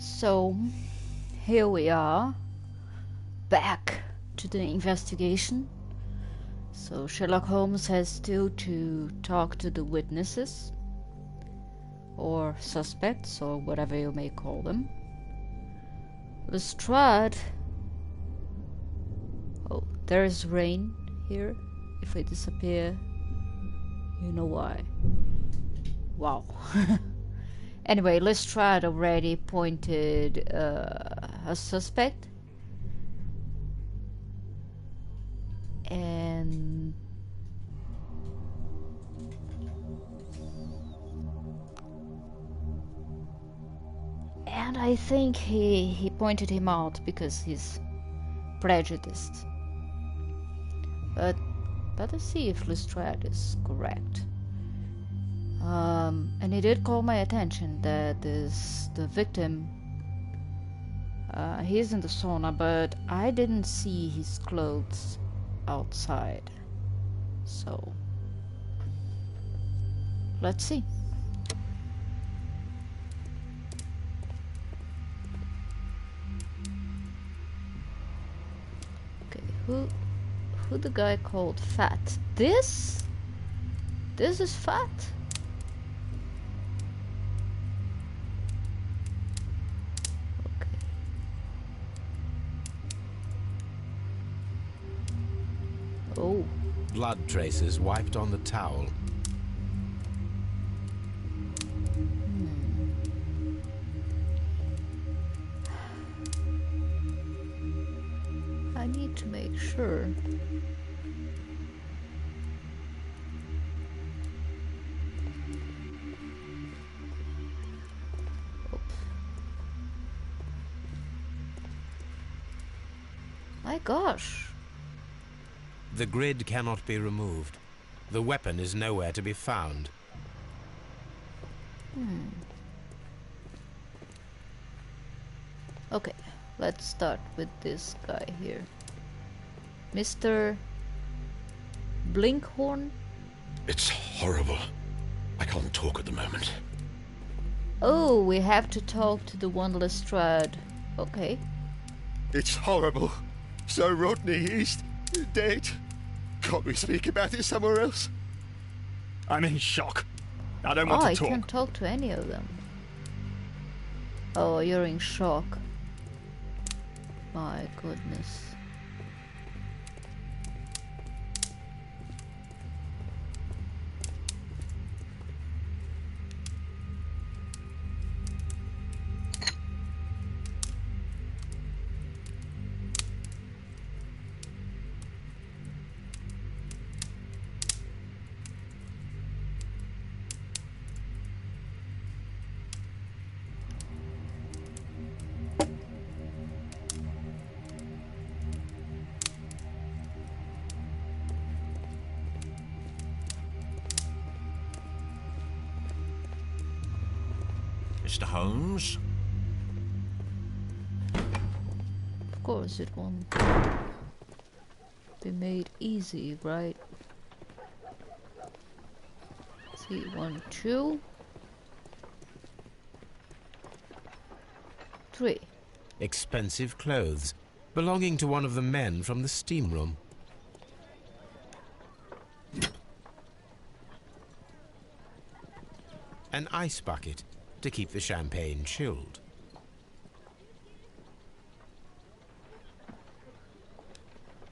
So, here we are, back to the investigation. So Sherlock Holmes has still to talk to the witnesses, or suspects, or whatever you may call them. Lestrade... Oh, there is rain here. If I disappear, you know why. Wow. Anyway, Lestrade already pointed a suspect. And I think he pointed him out because he's prejudiced. But let's see if Lestrade is correct. And it did call my attention that the victim, he's in the sauna, but I didn't see his clothes outside. So, let's see. Okay, who the guy called Fat? This is Fat? Oh. Blood traces wiped on the towel. I need to make sure. Oops. My gosh. The grid cannot be removed. The weapon is nowhere to be found. Okay, let's start with this guy here. Mr. Blinkhorn? It's horrible. I can't talk at the moment. Oh, we have to talk to the one Lestrade. Okay. It's horrible. So Rodney, he's dead. Can't we speak about it somewhere else? I'm in shock. I don't want to talk. I can't talk to any of them. Oh, you're in shock. My goodness. Mr. Holmes? Of course it won't be made easy, right? See, 1, 2, 3. Expensive clothes, belonging to one of the men from the steam room. An ice bucket to keep the champagne chilled.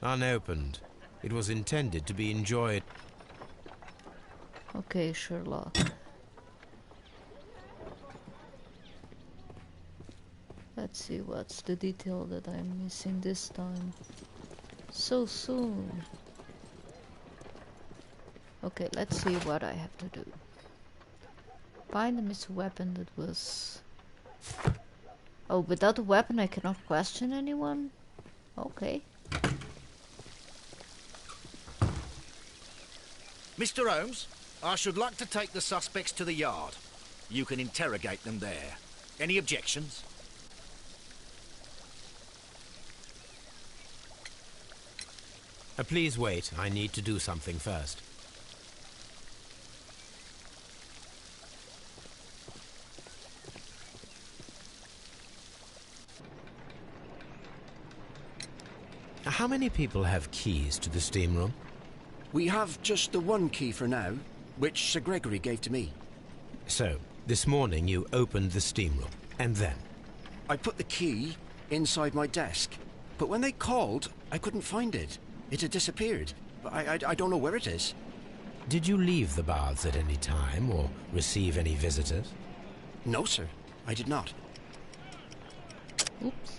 Unopened. It was intended to be enjoyed. Okay, Sherlock. Let's see what's the detail that I'm missing this time. So soon. Okay, let's see what I have to do. Find a missing weapon that was... Oh, without a weapon I cannot question anyone? Okay. Mr. Holmes, I should like to take the suspects to the yard. You can interrogate them there. Any objections? Please wait. I need to do something first. How many people have keys to the steam room? We have just the one key for now, which Sir Gregory gave to me. So, this morning you opened the steam room, and then? I put the key inside my desk, but when they called, I couldn't find it. It had disappeared. I don't know where it is. Did you leave the baths at any time, or receive any visitors? No, sir, I did not. Oops.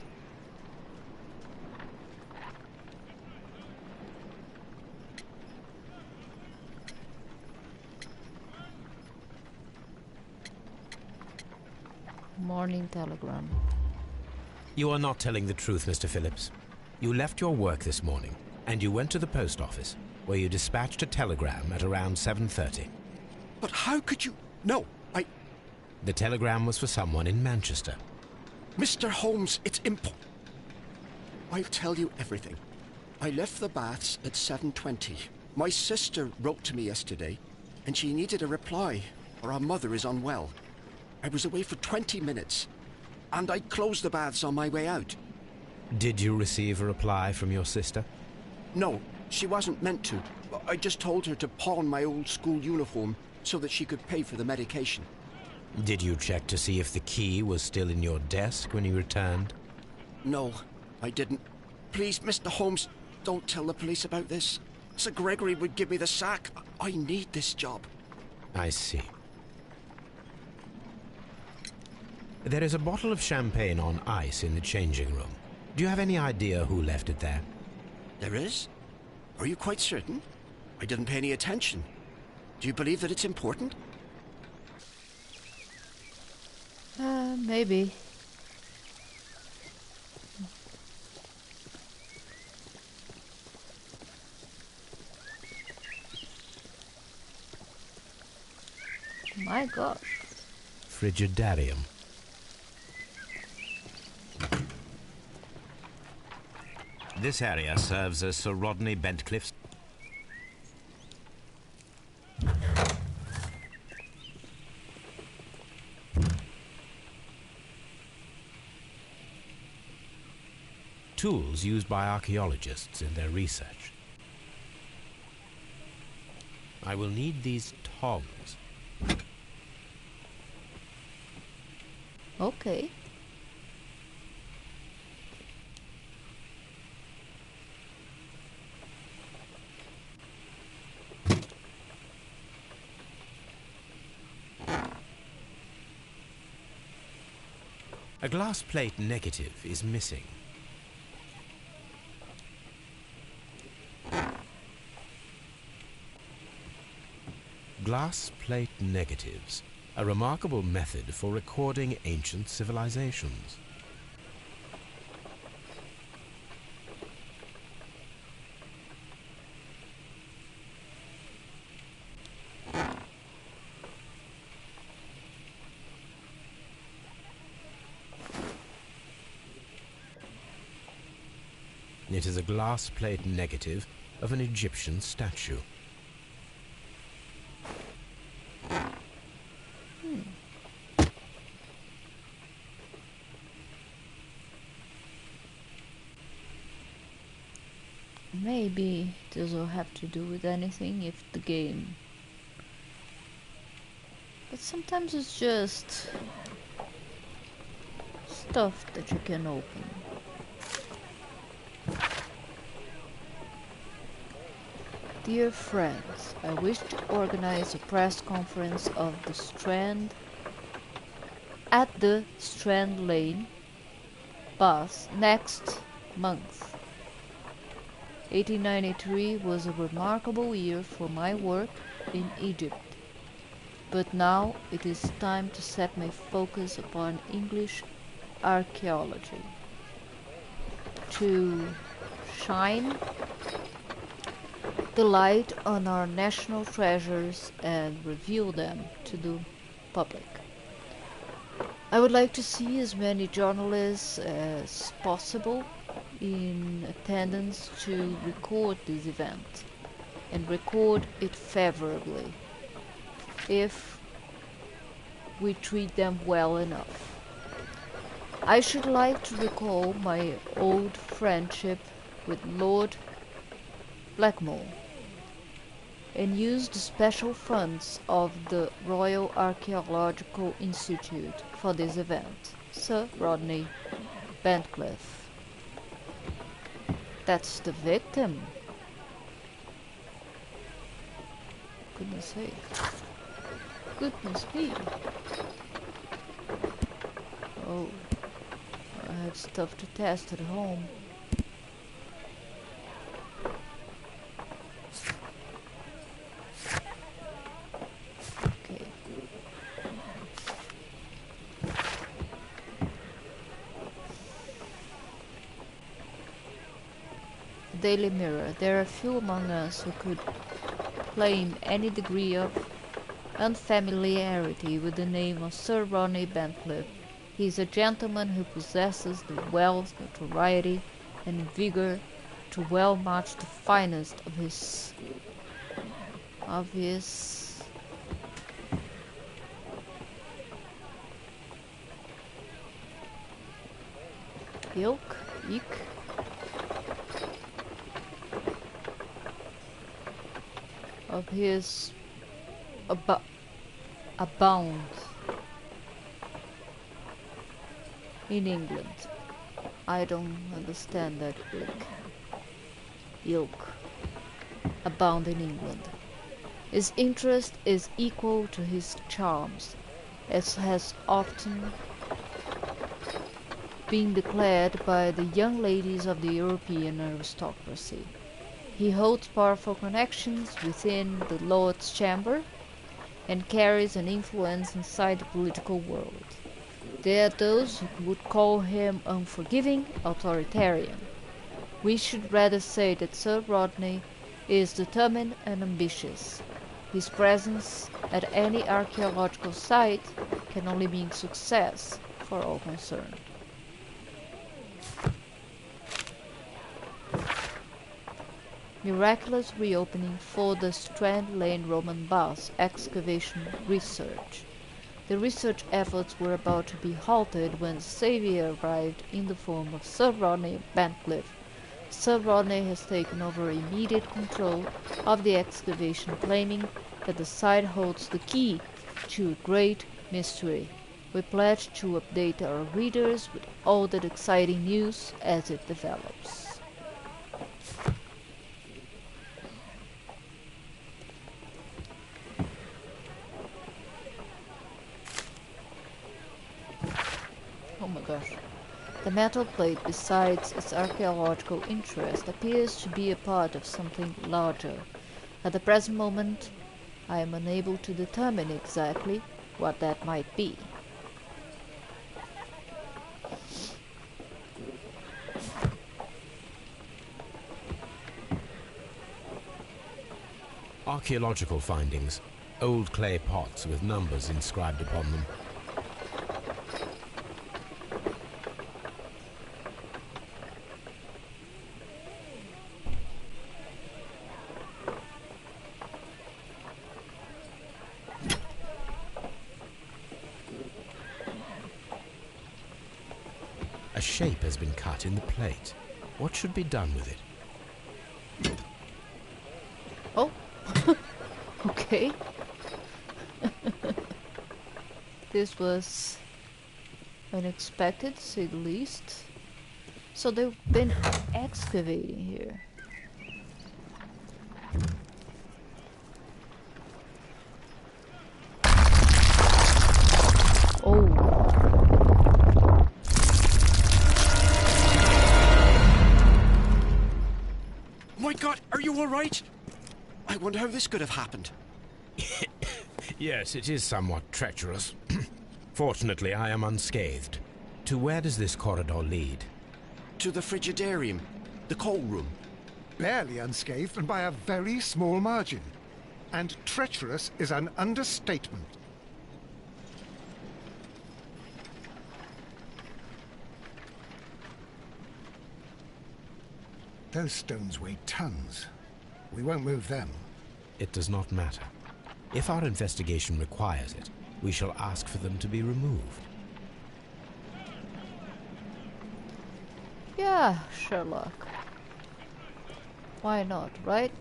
Morning telegram. You are not telling the truth, Mr. Phillips. You left your work this morning, and you went to the post office, where you dispatched a telegram at around 7:30. But how could you... No, The telegram was for someone in Manchester. Mr. Holmes, it's I'll tell you everything. I left the baths at 7:20. My sister wrote to me yesterday, and she needed a reply, or our mother is unwell. I was away for 20 minutes, and I closed the baths on my way out. Did you receive a reply from your sister? No, she wasn't meant to. I just told her to pawn my old school uniform so that she could pay for the medication. Did you check to see if the key was still in your desk when you returned? No, I didn't. Please, Mr. Holmes, don't tell the police about this. Sir Gregory would give me the sack. I need this job. I see. There is a bottle of champagne on ice in the changing room. Do you have any idea who left it there? There is? Are you quite certain? I didn't pay any attention. Do you believe that it's important? Maybe. My gosh. Frigidarium. This area serves as Sir Rodney Bentcliffe's. Tools used by archaeologists in their research. I will need these tongs. Okay. A glass plate negative is missing. Glass plate negatives, a remarkable method for recording ancient civilizations. It is a glass plate negative of an Egyptian statue. Maybe this will have to do with anything if the game... But sometimes it's just stuff that you can open. Dear friends, I wish to organize a press conference of the Strand at the Strand Lane bus next month. 1893 was a remarkable year for my work in Egypt, but now it is time to set my focus upon English archaeology, to shine the light on our national treasures and reveal them to the public. I would like to see as many journalists as possible in attendance to record this event and record it favorably if we treat them well enough. I should like to recall my old friendship with Lord Blackmore and used the special funds of the Royal Archaeological Institute for this event. Sir Rodney Bentcliffe. That's the victim. Goodness sake. Goodness me. Oh, I have stuff to test at home. Okay. Daily Mirror. There are few among us who could claim any degree of unfamiliarity with the name of Sir Rodney Bentcliffe. He is a gentleman who possesses the wealth, notoriety, and vigor to well match the finest of his ilk. Of his abound in England. I don't understand that ilk. Abound in England. His interest is equal to his charms, as has often been declared by the young ladies of the European aristocracy. He holds powerful connections within the Lord's Chamber and carries an influence inside the political world. There are those who would call him unforgiving, authoritarian. We should rather say that Sir Rodney is determined and ambitious. His presence at any archaeological site can only mean success for all concerned. Miraculous reopening for the Strand Lane Roman baths excavation research. The research efforts were about to be halted when the Saviour arrived in the form of Sir Rodney Bentcliffe. Sir Rodney has taken over immediate control of the excavation, claiming that the site holds the key to a great mystery. We pledge to update our readers with all that exciting news as it develops. Oh my gosh. The metal plate, besides its archaeological interest, appears to be a part of something larger. At the present moment, I am unable to determine exactly what that might be. Archaeological findings. Old clay pots with numbers inscribed upon them. A shape has been cut in the plate. What should be done with it? Oh, okay. This was unexpected, to say the least. So they've been excavating here. Oh. My God, are you all right? I wonder how this could have happened. Yes, it is somewhat treacherous. Fortunately, I am unscathed. To where does this corridor lead? To the frigidarium, the coal room. Barely unscathed and by a very small margin. And treacherous is an understatement. Those stones weigh tons. We won't move them. It does not matter. If our investigation requires it, we shall ask for them to be removed. Yeah, Sherlock. Why not, right?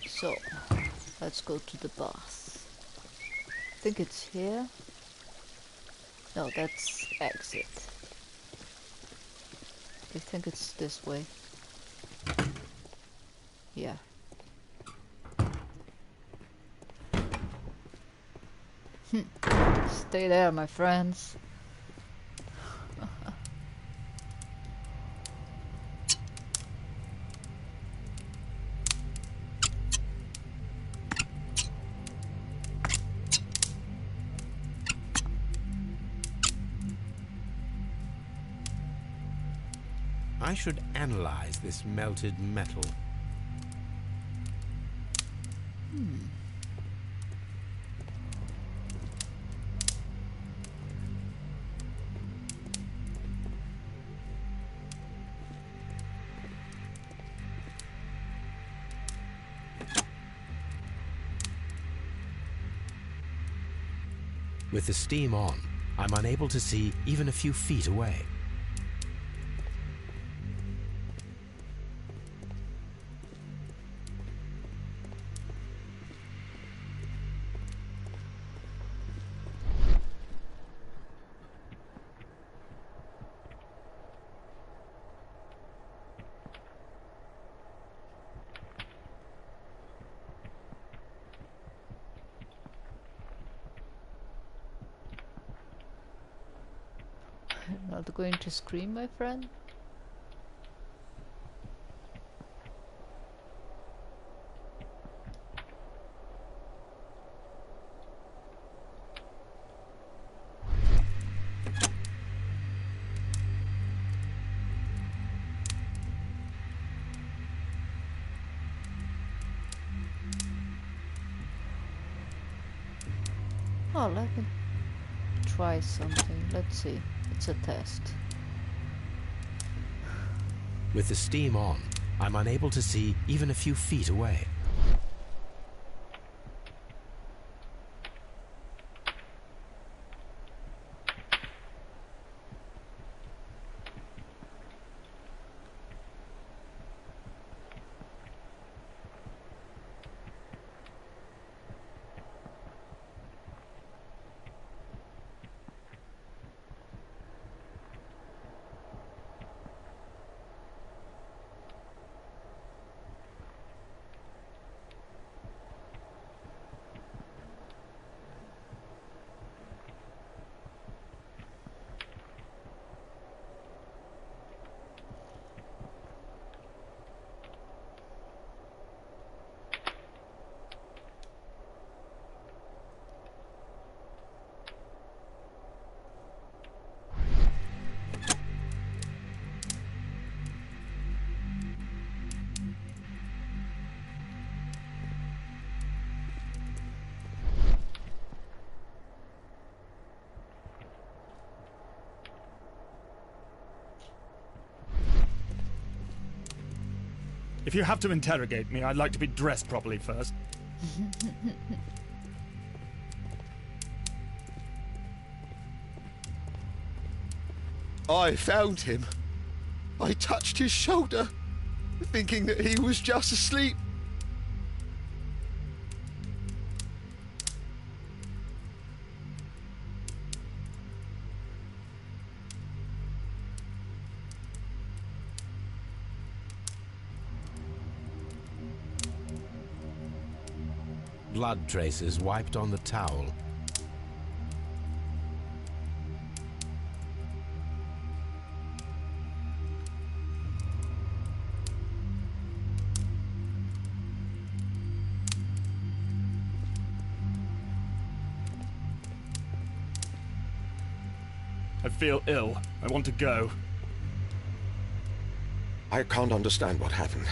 So, let's go to the bath. I think it's here. No, that's exit. I think it's this way. Yeah. Stay there, my friends. I should analyze this melted metal. With the steam on, I'm unable to see even a few feet away. Not going to scream, my friend? Oh, let me try something. Let's see. It's a test. With the steam on, I'm unable to see even a few feet away. If you have to interrogate me, I'd like to be dressed properly first. I found him. I touched his shoulder, thinking that he was just asleep. Blood traces wiped on the towel. I feel ill. I want to go. I can't understand what happened.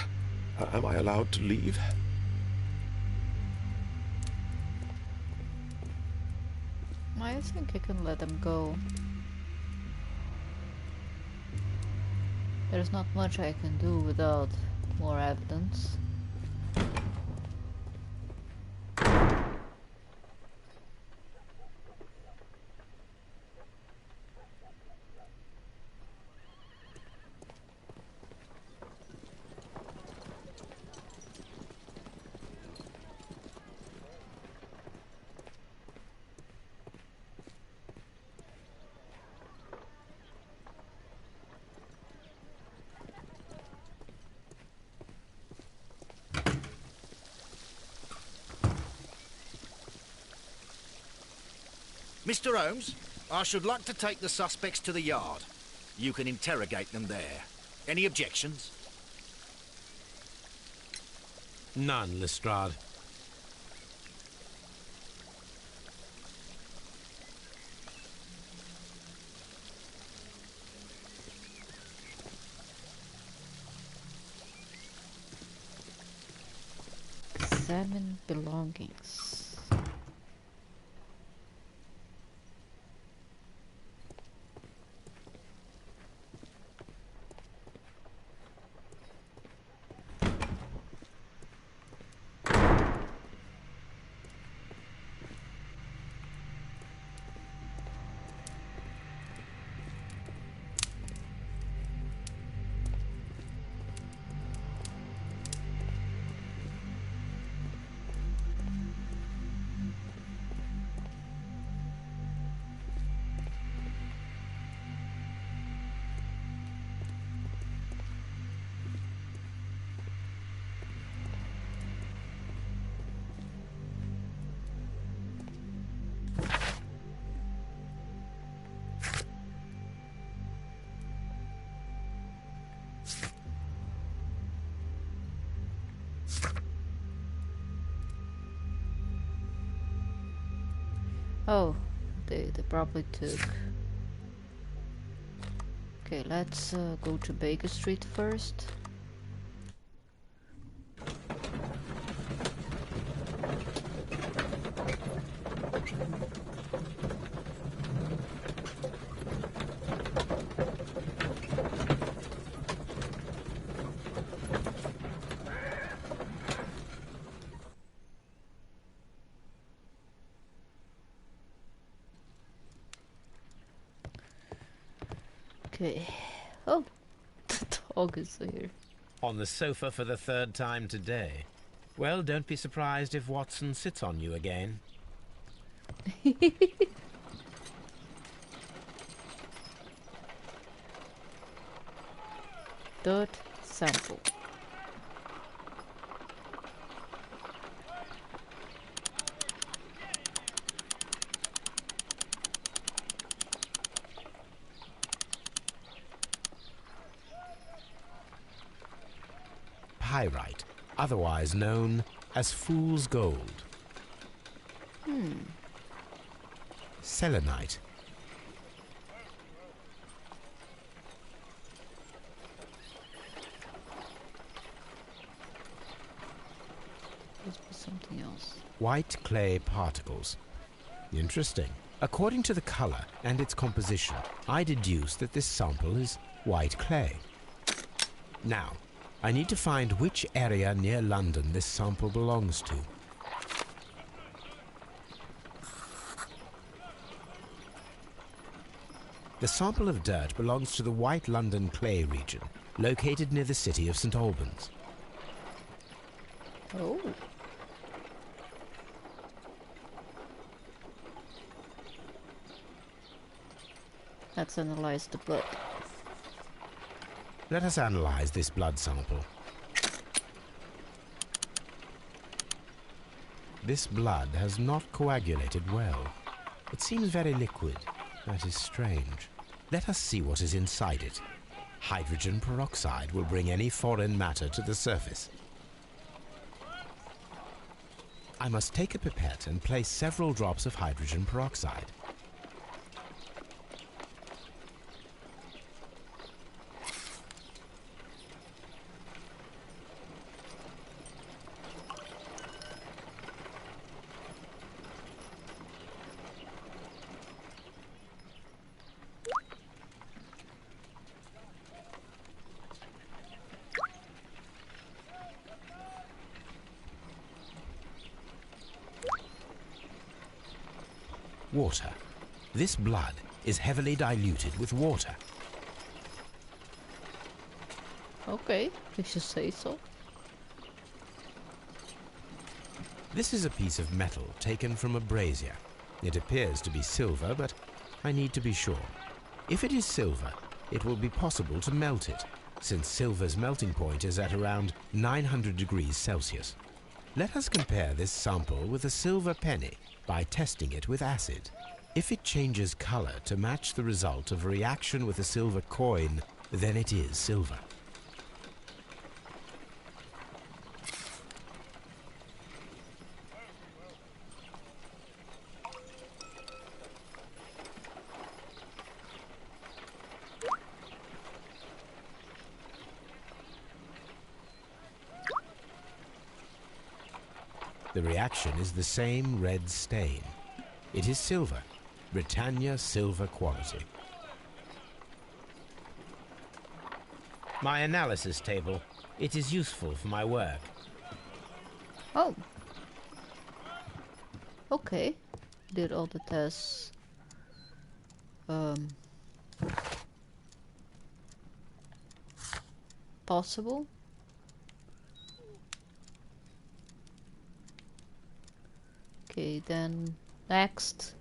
Am I allowed to leave? I think I can let them go. There's not much I can do without more evidence. Mr. Holmes, I should like to take the suspects to the yard. You can interrogate them there. Any objections? None, Lestrade. Examine belongings. Oh, they probably took. Okay, let's go to Baker Street first. Okay. Oh, the dog is here. On the sofa for the third time today. Well, don't be surprised if Watson sits on you again. Dirt sample. Pyrite, otherwise known as fool's gold. Selenite. Must be something else. White clay particles. Interesting. According to the color and its composition, I deduce that this sample is white clay. Now, I need to find which area near London this sample belongs to. The sample of dirt belongs to the White London clay region, located near the city of St. Albans. Oh. Let's analyze the blood. Let us analyze this blood sample. This blood has not coagulated well. It seems very liquid. That is strange. Let us see what is inside it. Hydrogen peroxide will bring any foreign matter to the surface. I must take a pipette and place several drops of hydrogen peroxide. water. This blood is heavily diluted with water. Okay, if you say so. This is a piece of metal taken from a brazier. It appears to be silver, but I need to be sure. If it is silver, it will be possible to melt it, since silver's melting point is at around 900 degrees Celsius. Let us compare this sample with a silver penny by testing it with acid. If it changes color to match the result of a reaction with a silver coin, then it is silver. The reaction is the same red stain. It is silver, Britannia silver quality. My analysis table. It is useful for my work. Oh. Okay. Did all the tests. Possible? Okay, then next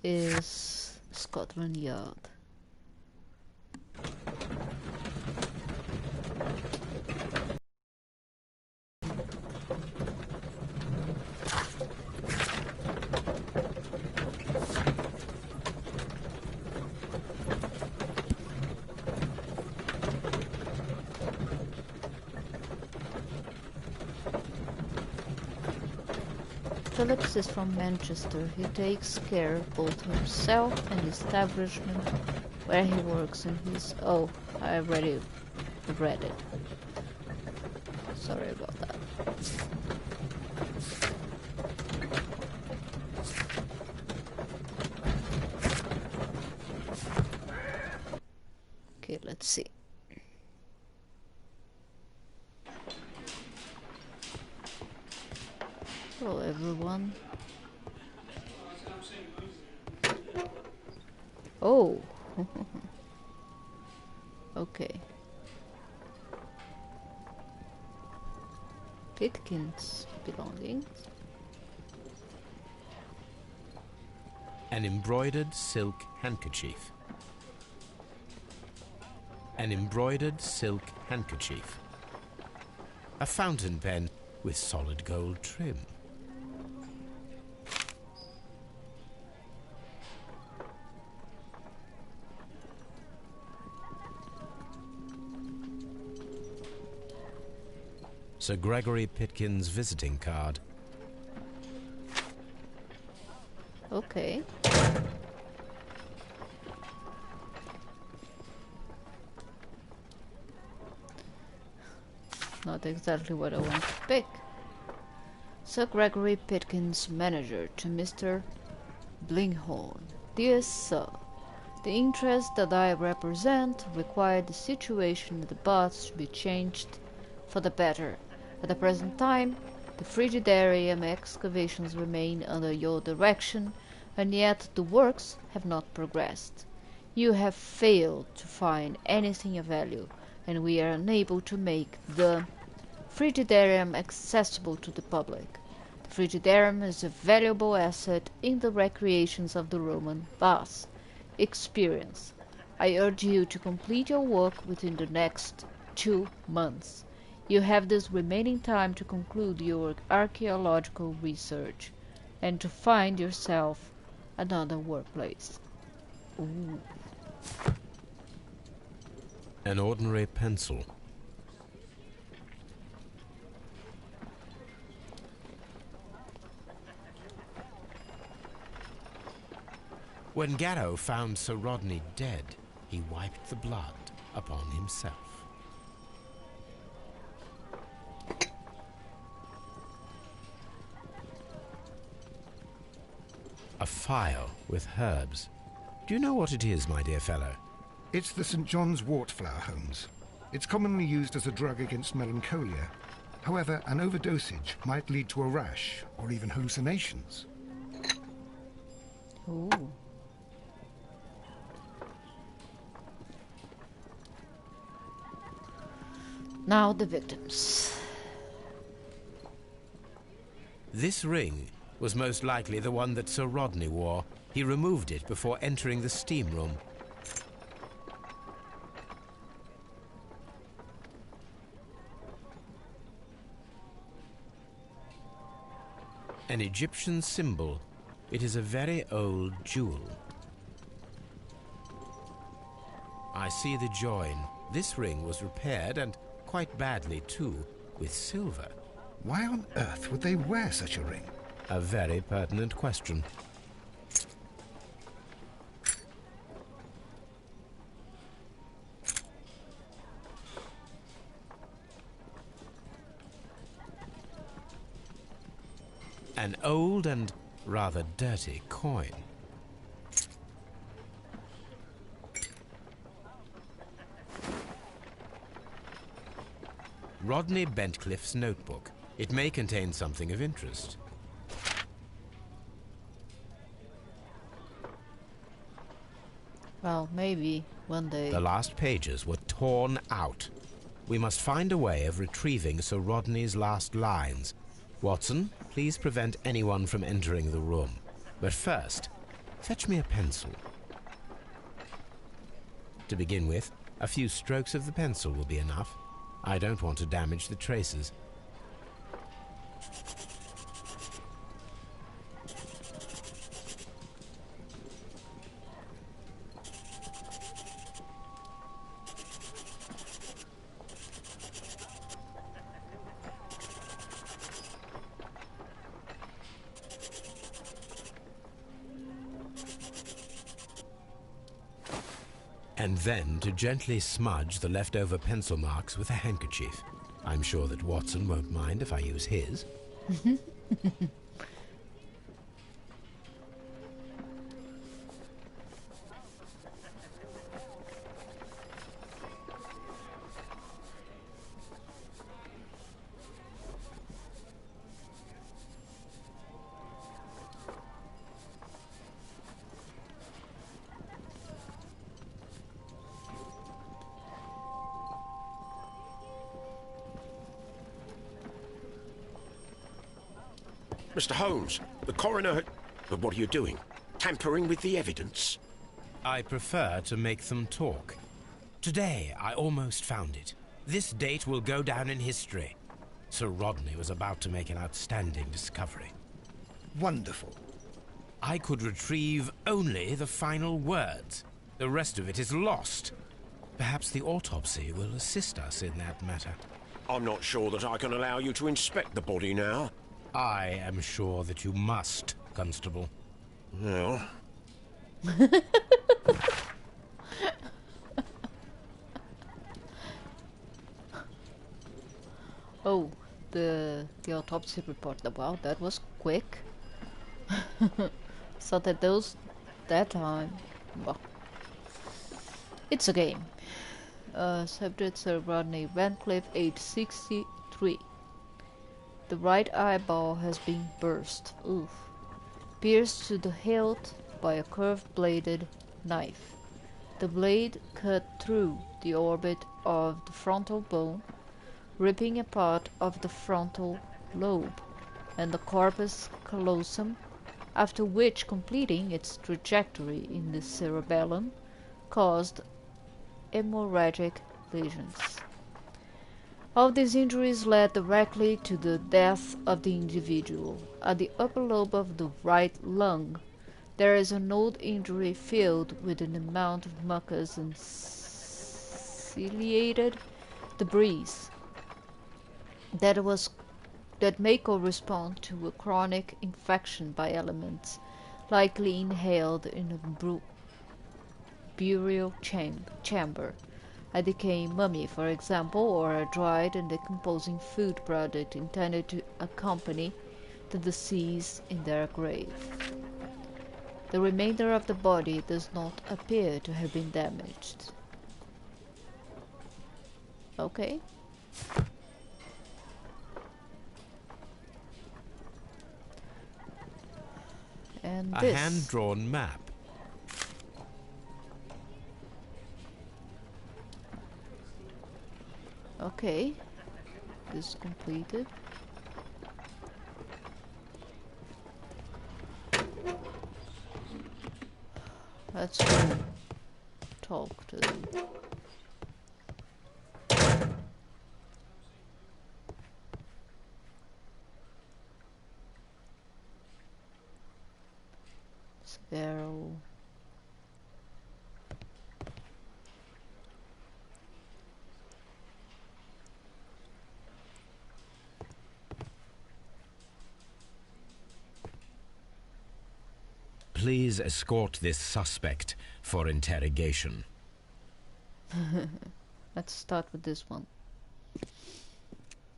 is Scotland Yard. Phillips is from Manchester. He takes care both himself and the establishment where he works in his... Oh, I already read it. Sorry about that. Okay, let's see. Hello everyone. Oh. Okay. Pitkin's belongings. An embroidered silk handkerchief. An embroidered silk handkerchief. A fountain pen with solid gold trim. Sir Gregory Pitkin's visiting card. Okay. Not exactly what I want to pick. Sir Gregory Pitkin's manager to Mr. Blinghorn. Dear Sir, the interest that I represent required the situation in the baths to be changed for the better. At the present time, the frigidarium excavations remain under your direction, and yet the works have not progressed. You have failed to find anything of value, and we are unable to make the frigidarium accessible to the public. The frigidarium is a valuable asset in the recreations of the Roman baths. Experience. I urge you to complete your work within the next 2 months. You have this remaining time to conclude your archaeological research and to find yourself another workplace. Ooh. An ordinary pencil. When Garrow found Sir Rodney dead, he wiped the blood upon himself. A phial with herbs. Do you know what it is, my dear fellow? It's the St. John's wort flower, Holmes. It's commonly used as a drug against melancholia. However, an overdosage might lead to a rash or even hallucinations. Ooh. Now the victims. This ring was most likely the one that Sir Rodney wore. He removed it before entering the steam room. An Egyptian symbol. It is a very old jewel. I see the join. This ring was repaired, and quite badly too, with silver. Why on earth would they wear such a ring? A very pertinent question. An old and rather dirty coin. Rodney Bentcliffe's notebook. It may contain something of interest. Well, maybe one day. The last pages were torn out. We must find a way of retrieving Sir Rodney's last lines. Watson, please prevent anyone from entering the room. But first, fetch me a pencil. To begin with, a few strokes of the pencil will be enough. I don't want to damage the traces. And then to gently smudge the leftover pencil marks with a handkerchief. I'm sure that Watson won't mind if I use his. Mr. Holmes, the coroner... But what are you doing? Tampering with the evidence? I prefer to make them talk. Today, I almost found it. This date will go down in history. Sir Rodney was about to make an outstanding discovery. Wonderful. I could retrieve only the final words. The rest of it is lost. Perhaps the autopsy will assist us in that matter. I'm not sure that I can allow you to inspect the body now. I am sure that you must, Constable. Well... Oh, the autopsy report. Wow, that was quick. So that time, well, it's a game. Subject Sir Rodney Bentcliffe, age 63. The right eyeball has been burst. Oof. Pierced to the hilt by a curved-bladed knife. The blade cut through the orbit of the frontal bone, ripping a part of the frontal lobe and the corpus callosum, after which, completing its trajectory in the cerebellum, caused hemorrhagic lesions. All these injuries led directly to the death of the individual. At the upper lobe of the right lung, there is a node injury filled with an amount of mucus and ciliated debris that may correspond to a chronic infection by elements likely inhaled in a burial chamber. A decaying mummy, for example, or a dried and decomposing food product intended to accompany the deceased in their grave. The remainder of the body does not appear to have been damaged. Okay. And And A this. hand-drawn map. Okay. This is completed. Let's go talk to them. Sparrow. Please escort this suspect for interrogation. Let's start with this one.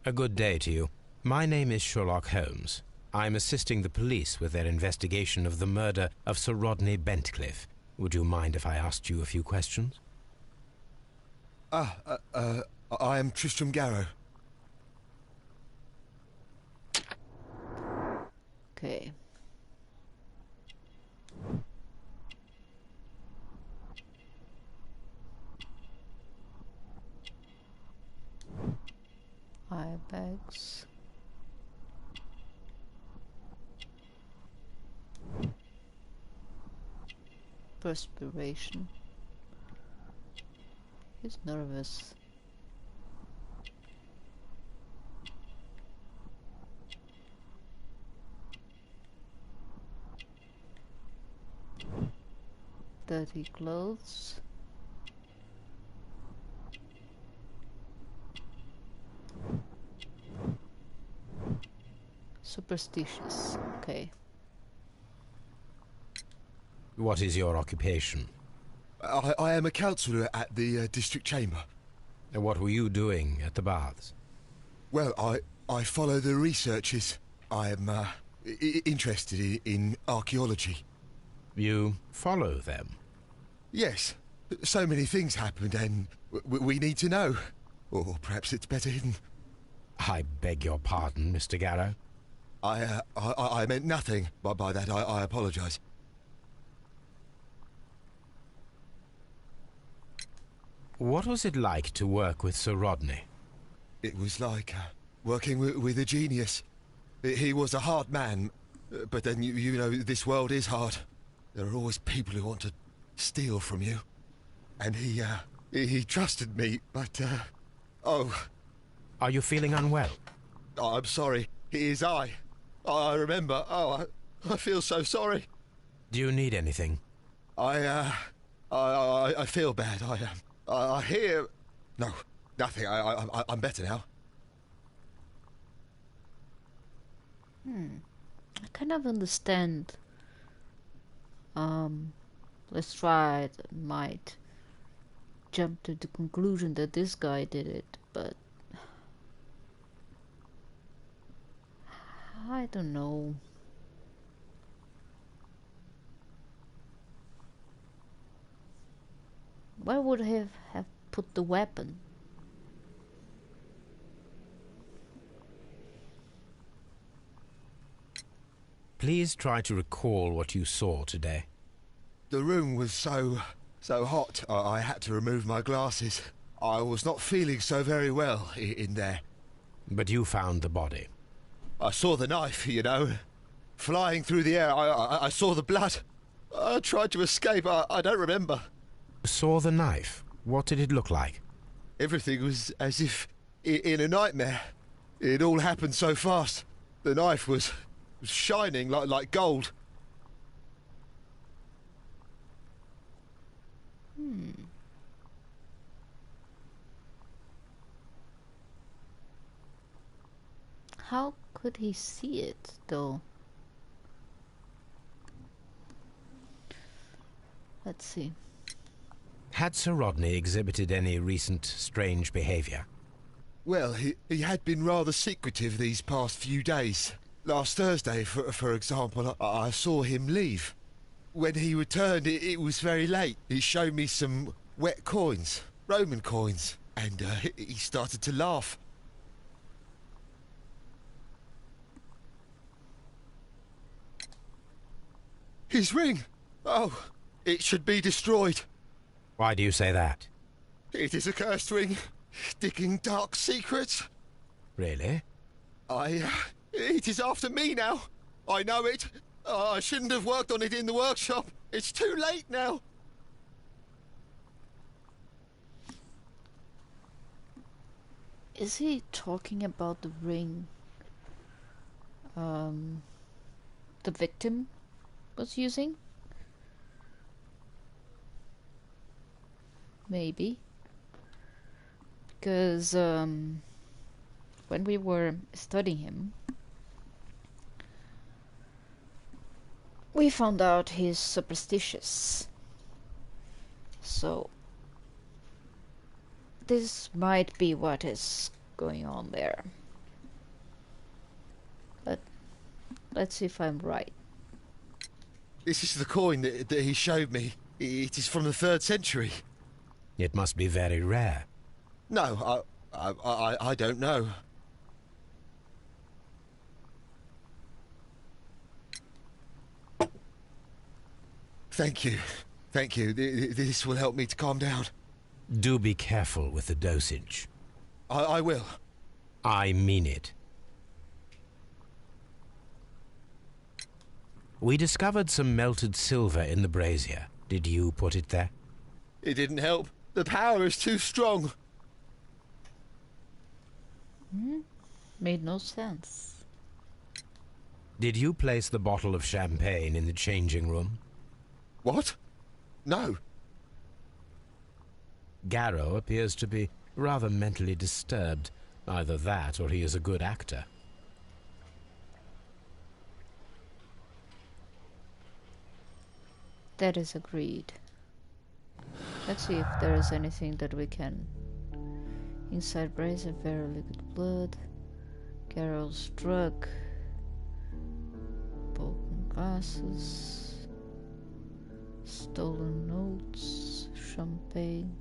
A good day to you. My name is Sherlock Holmes. I'm assisting the police with their investigation of the murder of Sir Rodney Bentcliffe. Would you mind if I asked you a few questions? I am Tristram Garrow. Okay. Eye bags. Perspiration. He's nervous. Dirty clothes. Superstitious. Okay. What is your occupation? I am a counsellor at the district chamber. And what were you doing at the baths? Well, I follow the researches. I am interested in archaeology. You follow them? Yes. So many things happened and we need to know. Or perhaps it's better hidden. I beg your pardon, Mr. Garrow. I meant nothing by that. I apologise. What was it like to work with Sir Rodney? It was like working with a genius. He was a hard man, but then you know this world is hard. There are always people who want to steal from you. And he trusted me, but oh. Are you feeling unwell? I'm sorry. It is I. I remember. Oh, I feel so sorry. Do you need anything? I feel bad. I hear... No, nothing. I'm better now. I kind of understand. Lestrade might jump to the conclusion that this guy did it, but I don't know. Where would he have put the weapon? Please try to recall what you saw today. The room was so hot, I had to remove my glasses. I was not feeling so very well in there. But you found the body. I saw the knife, you know, flying through the air. I saw the blood. I tried to escape. I don't remember. You saw the knife. What did it look like? Everything was as if in a nightmare. It all happened so fast. The knife was shining like gold. How could he see it, though? Let's see. Had Sir Rodney exhibited any recent strange behaviour? Well, he had been rather secretive these past few days. Last Thursday, for example, I saw him leave. When he returned, it was very late. He showed me some wet coins, Roman coins, and he started to laugh. His ring! Oh, it should be destroyed. Why do you say that? It is a cursed ring, digging dark secrets. Really? It is after me now. I know it. I shouldn't have worked on it in the workshop. It's too late now. Is he talking about the ring the victim was using? Maybe. Because when we were studying him, we found out he's superstitious. So this might be what is going on there. But let's see if I'm right. This is the coin that he showed me. It is from the 3rd century. It must be very rare. No, I don't know. Thank you. Thank you. This will help me to calm down. Do be careful with the dosage. I will. I mean it. We discovered some melted silver in the brazier. Did you put it there? It didn't help. The power is too strong. Made no sense. Did you place the bottle of champagne in the changing room? What? No. Garrow appears to be rather mentally disturbed. Either that or he is a good actor. That is agreed. Let's see if there is anything that we can. Inside brazier, very liquid blood. Garrow's drug. Broken glasses. Stolen notes. Champagne.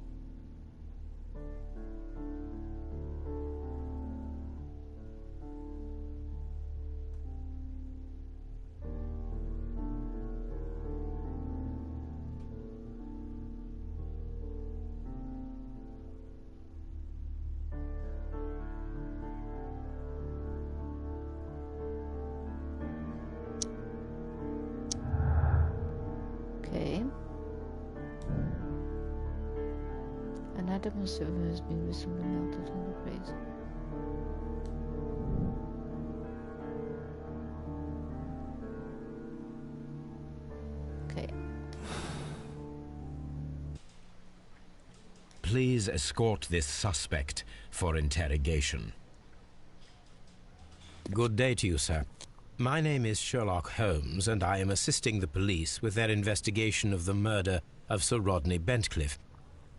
Okay. An atom of silver has been recently melted in the brazier. Okay. Please escort this suspect for interrogation. Good day to you, sir. My name is Sherlock Holmes, and I am assisting the police with their investigation of the murder of Sir Rodney Bentcliffe.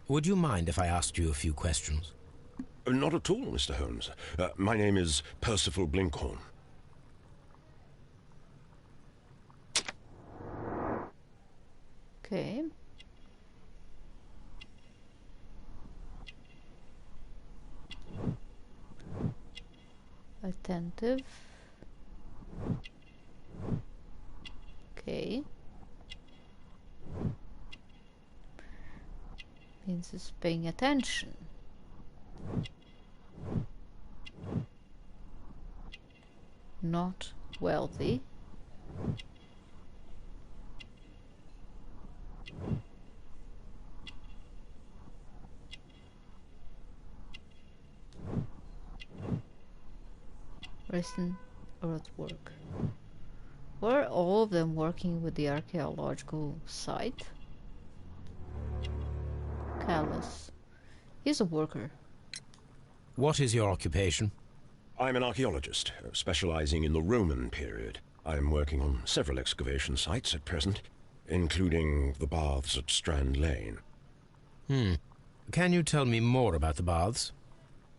Would you mind if I asked you a few questions? Not at all, Mr. Holmes. My name is Percival Blinkhorn. Okay. Attentive. Okay. Means it's paying attention. Not wealthy. Recent earthwork. Were all of them working with the archaeological site? Callous. He's a worker. What is your occupation? I'm an archaeologist, specializing in the Roman period. I'm working on several excavation sites at present, including the baths at Strand Lane. Can you tell me more about the baths?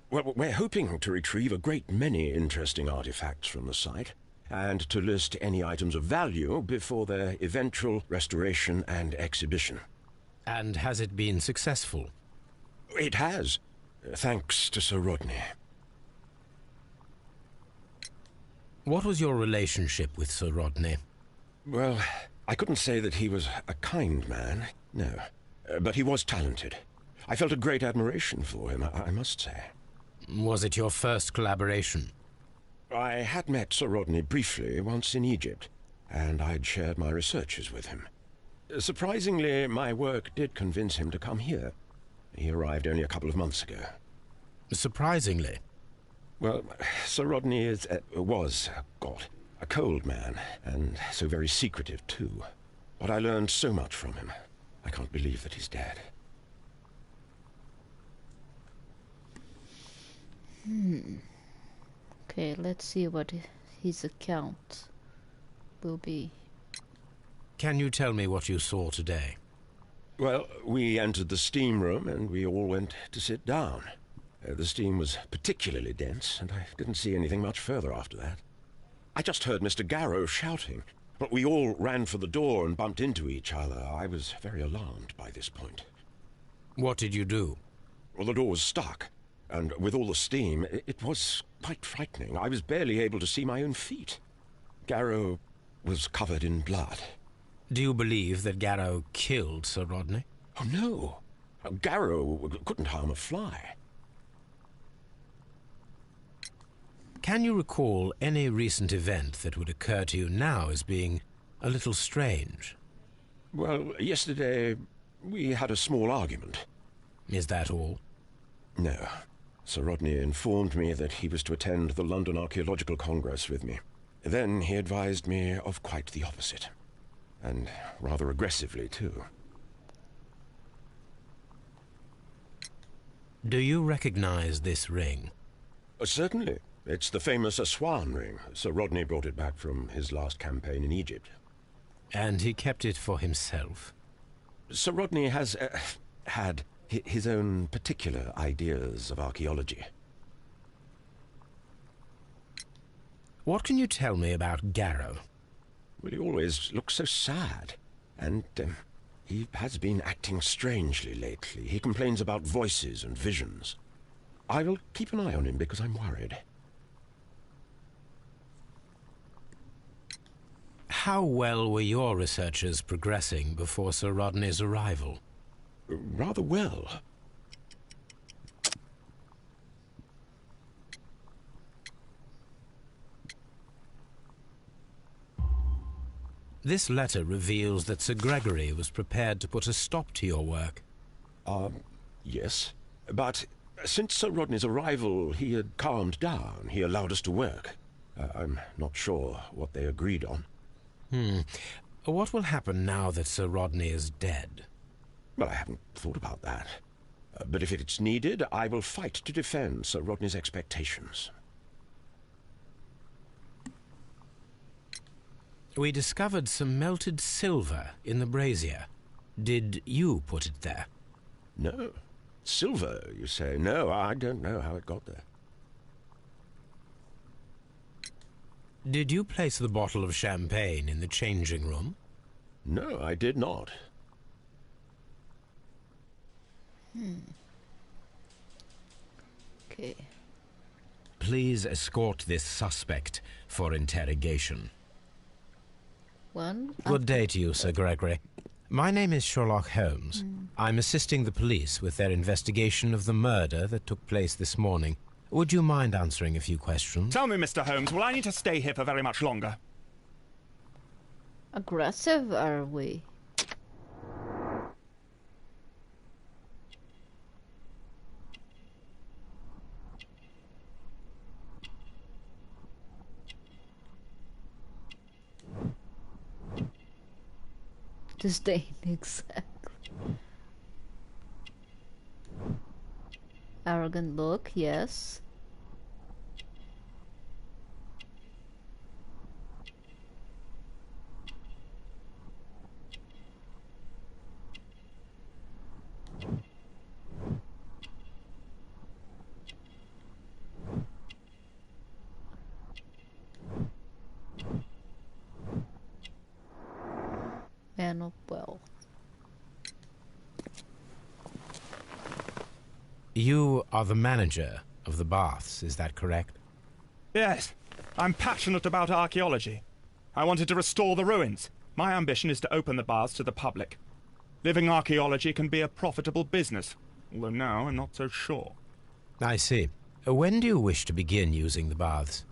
Well, we're hoping to retrieve a great many interesting artifacts from the site, and to list any items of value before their eventual restoration and exhibition. And has it been successful? It has, thanks to Sir Rodney. What was your relationship with Sir Rodney? Well, I couldn't say that he was a kind man, no. But he was talented. I felt a great admiration for him, I must say. Was it your first collaboration? I had met Sir Rodney briefly once in Egypt, and I'd shared my researches with him. Surprisingly, my work did convince him to come here. He arrived only a couple of months ago. Surprisingly? Well, Sir Rodney was a cold man, and so very secretive, too. But I learned so much from him. I can't believe that he's dead. Okay, let's see what his account will be. Can you tell me what you saw today? Well, we entered the steam room, and we all went to sit down. The steam was particularly dense, and I didn't see anything much further after that. I just heard Mr. Garrow shouting, but we all ran for the door and bumped into each other. I was very alarmed by this point. What did you do? Well, the door was stuck, and with all the steam, it was quite frightening. I was barely able to see my own feet. Garrow was covered in blood. Do you believe that Garrow killed Sir Rodney? Oh, no. Garrow couldn't harm a fly. Can you recall any recent event that would occur to you now as being a little strange? Well, yesterday we had a small argument. Is that all? No. Sir Rodney informed me that he was to attend the London Archaeological Congress with me. Then he advised me of quite the opposite. And rather aggressively, too. Do you recognize this ring? Certainly. It's the famous Aswan ring. Sir Rodney brought it back from his last campaign in Egypt. And he kept it for himself? Sir Rodney has had his own particular ideas of archaeology. What can you tell me about Garrow? Well, he always looks so sad. And he has been acting strangely lately. He complains about voices and visions. I will keep an eye on him because I'm worried. How well were your researchers progressing before Sir Rodney's arrival? Rather well. This letter reveals that Sir Gregory was prepared to put a stop to your work. Yes. But since Sir Rodney's arrival, he had calmed down. He allowed us to work. I'm not sure what they agreed on. What will happen now that Sir Rodney is dead? Well, I haven't thought about that. But if it's needed, I will fight to defend Sir Rodney's expectations. We discovered some melted silver in the brazier. Did you put it there? No. Silver, you say? No, I don't know how it got there. Did you place the bottle of champagne in the changing room? No, I did not. Okay. Please escort this suspect for interrogation. Good day to you, Sir Gregory. My name is Sherlock Holmes. I'm assisting the police with their investigation of the murder that took place this morning. Would you mind answering a few questions? Tell me, Mr. Holmes, will I need to stay here for very much longer? Aggressive are we? Disdain, exactly. Arrogant look, yes. Man of wealth. You are the manager of the baths, is that correct? Yes. I'm passionate about archaeology. I wanted to restore the ruins. My ambition is to open the baths to the public. Living archaeology can be a profitable business, although now I'm not so sure. I see. When do you wish to begin using the baths?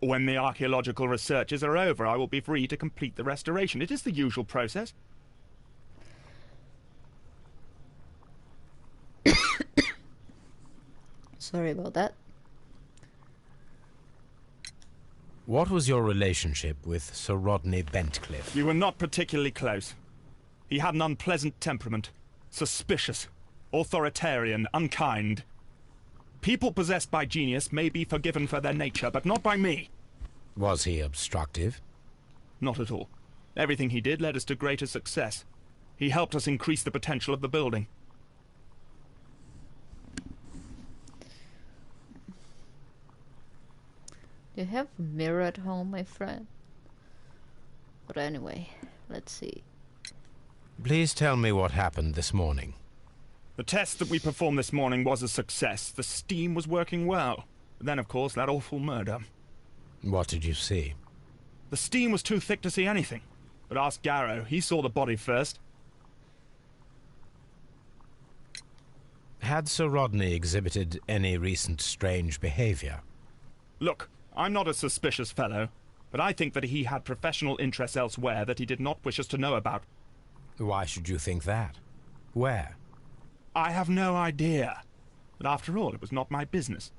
When the archaeological researches are over, I will be free to complete the restoration. It is the usual process. Sorry about that. What was your relationship with Sir Rodney Bentcliffe? We were not particularly close. He had an unpleasant temperament. Suspicious, authoritarian, unkind. People possessed by genius may be forgiven for their nature, but not by me. Was he obstructive? Not at all. Everything he did led us to greater success. He helped us increase the potential of the building. Do you have a mirror at home, my friend? But anyway, let's see. Please tell me what happened this morning. The test that we performed this morning was a success. The steam was working well. But then, of course, that awful murder. What did you see? The steam was too thick to see anything. But ask Garrow. He saw the body first. Had Sir Rodney exhibited any recent strange behavior? Look, I'm not a suspicious fellow, but I think that he had professional interests elsewhere that he did not wish us to know about. Why should you think that? Where? I have no idea. But after all, it was not my business.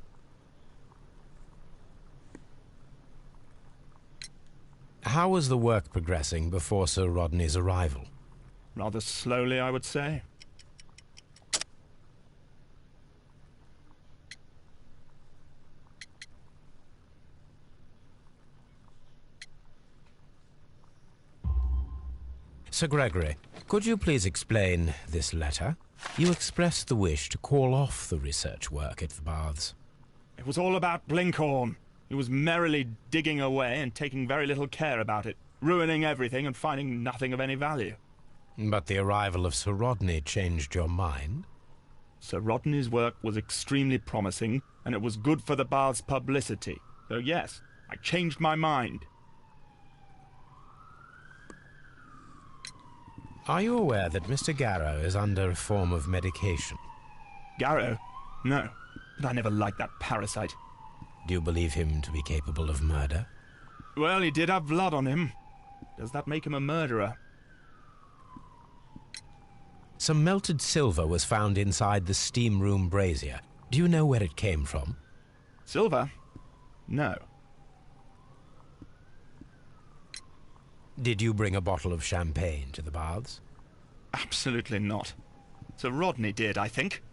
How was the work progressing before Sir Rodney's arrival? Rather slowly, I would say. Sir Gregory, could you please explain this letter? You expressed the wish to call off the research work at the baths. It was all about Blinkhorn. He was merrily digging away and taking very little care about it, ruining everything and finding nothing of any value. But the arrival of Sir Rodney changed your mind? Sir Rodney's work was extremely promising, and it was good for the bath's publicity. So yes, I changed my mind. Are you aware that Mr. Garrow is under a form of medication? Garrow? No, but I never liked that parasite. Do you believe him to be capable of murder? Well, he did have blood on him. Does that make him a murderer? Some melted silver was found inside the steam room brazier. Do you know where it came from? Silver? No. Did you bring a bottle of champagne to the baths? Absolutely not. Sir Rodney did, I think.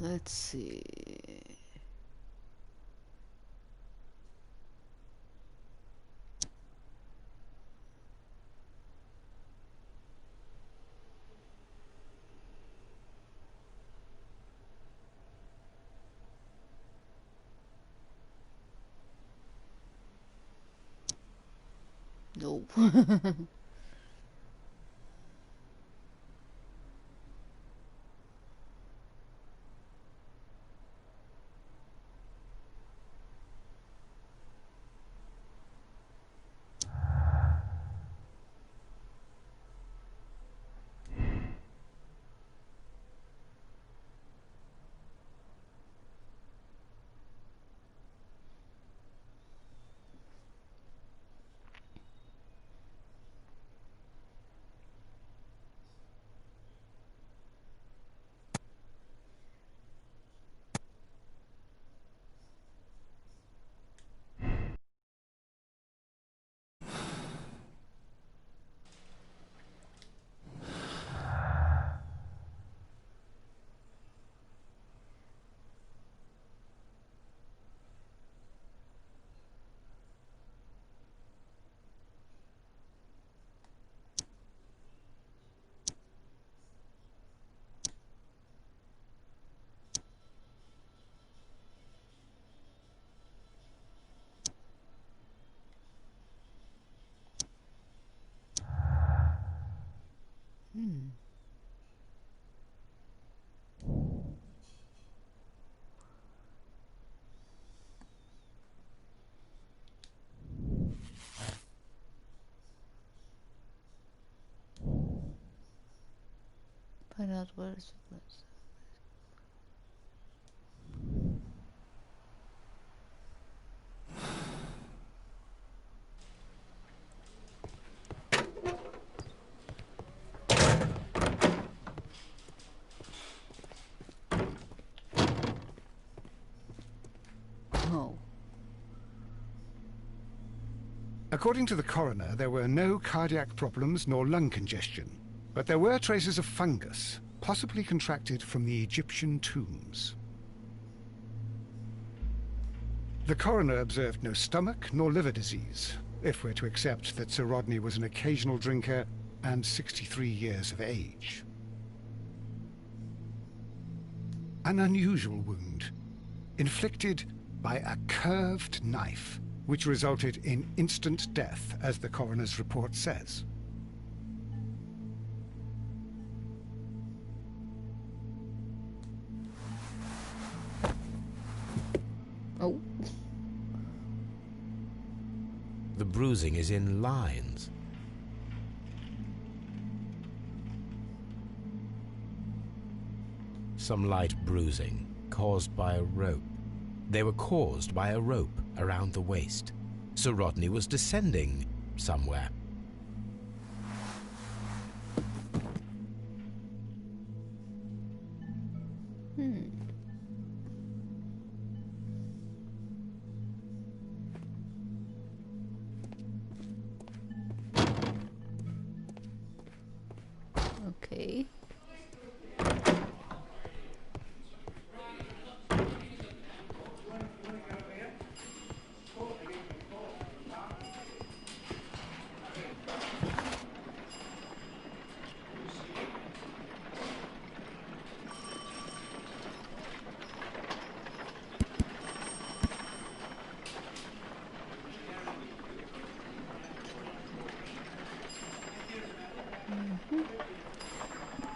Let's see. No. Find out what is the place. Oh. According to the coroner, there were no cardiac problems nor lung congestion, but there were traces of fungus, possibly contracted from the Egyptian tombs. The coroner observed no stomach nor liver disease, if we're to accept that Sir Rodney was an occasional drinker and 63 years of age. An unusual wound, inflicted by a curved knife, which resulted in instant death, as the coroner's report says. Oh. The bruising is in lines. Some light bruising caused by a rope. They were caused by a rope around the waist. Sir Rodney was descending somewhere. Okay.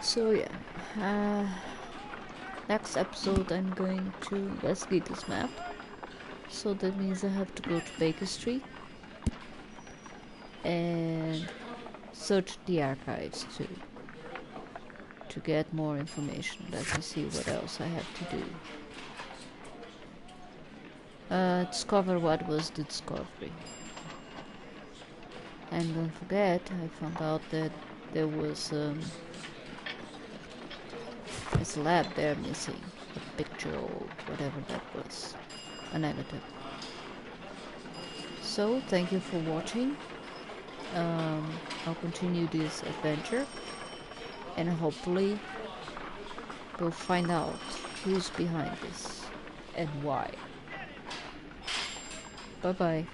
So yeah, next episode I'm going to investigate this map. So that means I have to go to Baker Street and search the archives to get more information. Let me see what else I have to do. Discover what was the discovery. And don't forget, I found out that there was a slab there missing, a picture or whatever that was, a negative. So thank you for watching. I'll continue this adventure and hopefully we'll find out who's behind this and why. Bye bye.